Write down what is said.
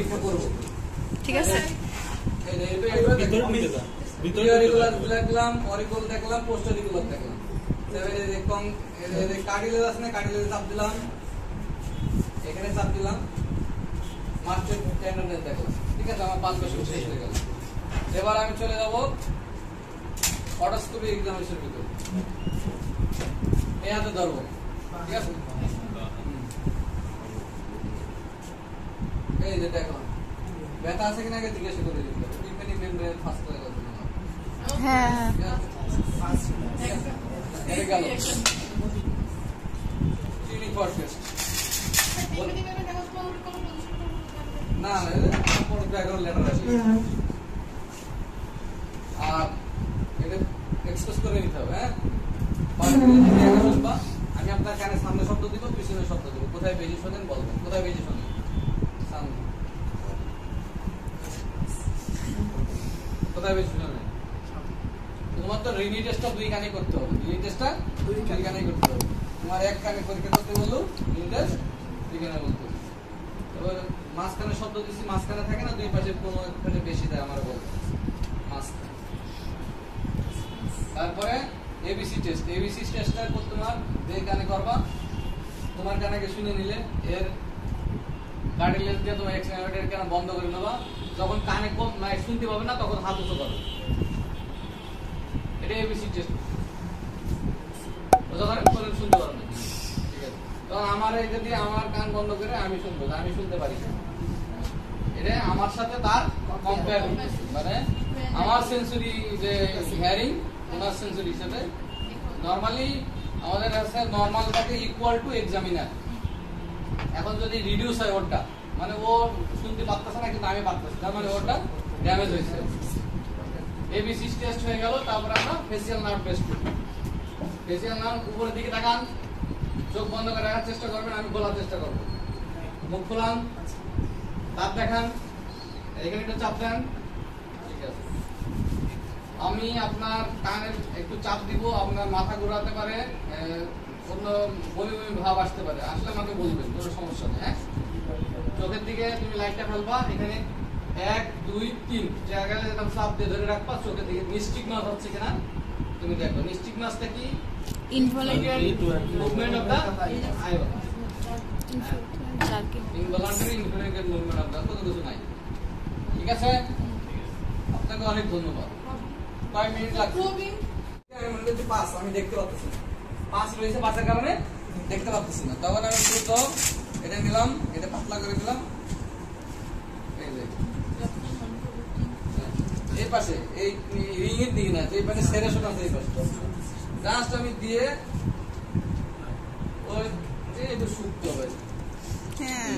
পরীক্ষা করব, ঠিক আছে? রেগুলার দেখলাম, অরিকল দেখলাম, পোস্ট রেগুলার দেখলাম। কার্ডিলেজ আছে না, কার্ডিলেজ চাপ দিলাম, এখানে চাপ দিলাম, মাস্টার টেন্ডনেস দেখলাম। ঠিক আছে, আমার 5 বছর শেষ হয়ে গেল। এবার আমি চলে যাব অটোস্কোপি এক্সামিনেশন ভিতরে। এই হাতে ধরবো, ঠিক আছে? এই যে দেখলাম ব্যথা আছে কিনা আগে জিজ্ঞাসা করে দিতে হবে। টিম্পানি মেমব্রেন ফাস্ট হয়ে গেছে। হ্যাঁ এই গেল চিনি ফরফেস্ট না না, পরে ব্যাকগ্রাউন্ড লেটার আছে। আর এটা এক্সপ্রেস করে নিতে হবে। হ্যাঁ, আমি আপনার কানে সামনে শব্দ দিব, পিছনে শব্দ দিব। কোথায় বেশি শোনেন বলবেন, কোথায় বেশি শোনেন। সামনে কোথায় বেশি শোনেন। তোমার তো রিনি টেস্টটা 2 কানে করতে হবে। রিনি টেস্টটা 2 কানে করতে হবে। তোমার 1 কানে পরীক্ষা করতে বললো, রিনি টেস্ট 2 কানে বলতে হবে। এবার মাঝখানে শব্দ দিচ্ছি, মাঝখানে থাকে না, 2 পাশে কোনো একটা বেশি দেয় আমার বলতে মাঝখানে। তারপরে এবিসি টেস্ট। এবিসি টেস্টটা তোমার 2 কানে করবা। তোমার কানে শুনে নিলে এর কার্ডিলেজ দিয়ে তোমার এক্সট্রামিটার কান বন্ধ করে নেবা। যখন কানে কম না শুনতে পাবে না, তখন হাত উঁচু করবে। এটা এবিসি টেস্ট। যখন শুনতে পারবে না, ঠিক আছে? তখন আমার এই যদি আমার কান বন্ধ করে আমি শুনবো, আমি শুনতে পারি না। এটা আমার সাথে তার কম্পেয়ার, মানে আমার সেন্সরি যে হিয়ারিং, ওনার সেন্সরি হিসেবে নরমালি আমাদের আছে নরমালটাকে ইকুয়াল টু এক্সামিনার। এখন যদি রিডিউস হয় ওটা, মানে ও শুনতে পারতেছে না কিন্তু আমি পারতেছি, তার মানে ওটা ড্যামেজ হয়েছে। এবিসি টেস্ট হয়ে গেল। তারপর আমরা ফেসিয়াল নার্ভ টেস্ট করি। ফেসিয়াল নার্ভ উপরের দিকে তাকান, চোখ বন্ধ করে রাখার চেষ্টা করবেন, আমি খোলার চেষ্টা করব। মুখ খোলান, দাঁত দেখান, এখানে একটু চাপ দেন, ঠিক আছে? আমি আপনার কানের একটু চাপ দিব, আপনার মাথা ঘোরাতে পারে, অন্য বমি বমি ভাব আসতে পারে, আসলে আমাকে বলবেন, কোনো সমস্যা নেই। হ্যাঁ, চোখের দিকে তুমি লাইটটা ফেলবা, এখানে 1 2 3 জায়গায় একদম চাপ দিয়ে ধরে রাখবা। চোখের দিকে নিস্টিগমাস হচ্ছে কিনা তুমি দেখো। নিস্টিগমাসটা কি? Involuntary movement of the eyeball. Involuntary involuntary movement of the, কোনো কিছু নাই। ঠিক আছে, আপনাকে অনেক ধন্যবাদ। কয় মিনিট লাগবে? আমি মনে করছি 5, আমি দেখতে পাচ্ছি না। 5 রয়েছে, 5-এর কারণে দেখতে পাচ্ছি না। তখন আমি দ্রুত এটা নিলাম, এটা পাতলা করে দিলাম। এই যে এই পাশে এই রিং এর দিকে না, এই পাশে সেরেশন আছে, এই পাশে জাস্ট আমি দিয়ে ওই একটু শুকতে হবে। হ্যাঁ